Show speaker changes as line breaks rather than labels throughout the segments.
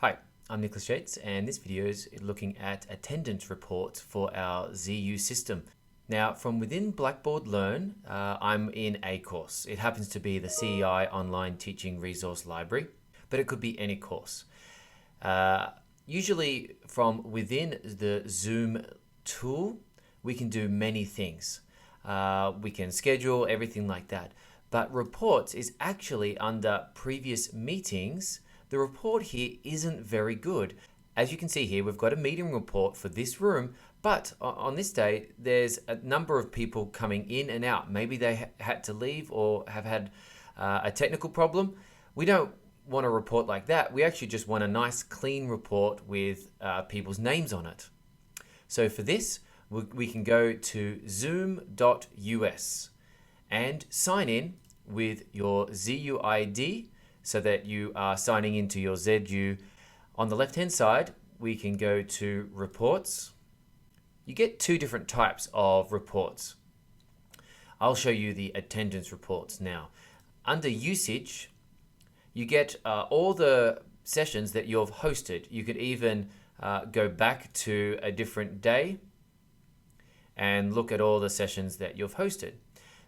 Hi, I'm Nicholas Yates, and this video is looking at attendance reports for our ZU system. Now, from within Blackboard Learn, I'm in a course. It happens to be the CEI Online Teaching Resource Library, but it could be any course. Usually from within the Zoom tool, we can do many things. We can schedule everything like that. But reports is actually under previous meetings. The report here isn't very good. As you can see here, we've got a meeting report for this room, but on this day, there's a number of people coming in and out. Maybe they had to leave or have had a technical problem. We don't want a report like that. We actually just want a nice clean report with people's names on it. So for this, we can go to zoom.us and sign in with your ZU ID so that you are signing into your ZU. On the left-hand side, we can go to reports. You get two different types of reports. I'll show you the attendance reports now. Under usage, you get all the sessions that you've hosted. You could even go back to a different day and look at all the sessions that you've hosted.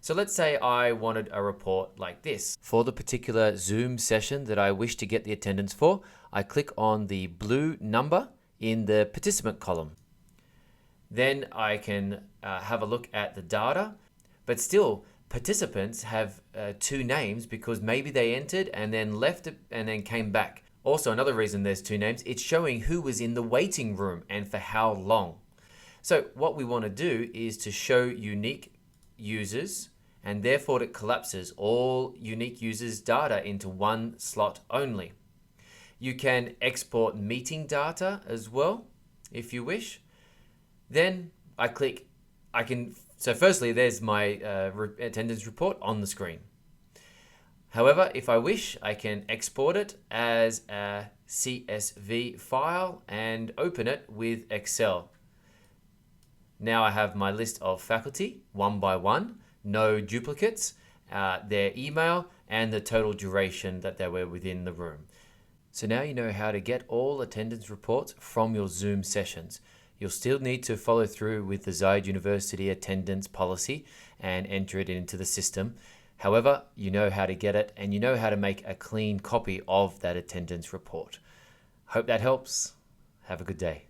So let's say I wanted a report like this. For the particular Zoom session that I wish to get the attendance for, I click on the blue number in the participant column. Then I can have a look at the data, but still participants have two names because maybe they entered and then left and then came back. Also, another reason there's two names, it's showing who was in the waiting room and for how long. So what we want to do is to show unique users, and therefore it collapses all unique users data into one slot only. You can export meeting data as well if you wish. Then so firstly there's my attendance report on the screen. However, if I wish, I can export it as a CSV file and open it with Excel. Now I have my list of faculty, one by one, no duplicates, their email, and the total duration that they were within the room. So now you know how to get all attendance reports from your Zoom sessions. You'll still need to follow through with the Zayed University attendance policy and enter it into the system. However, you know how to get it and you know how to make a clean copy of that attendance report. Hope that helps. Have a good day.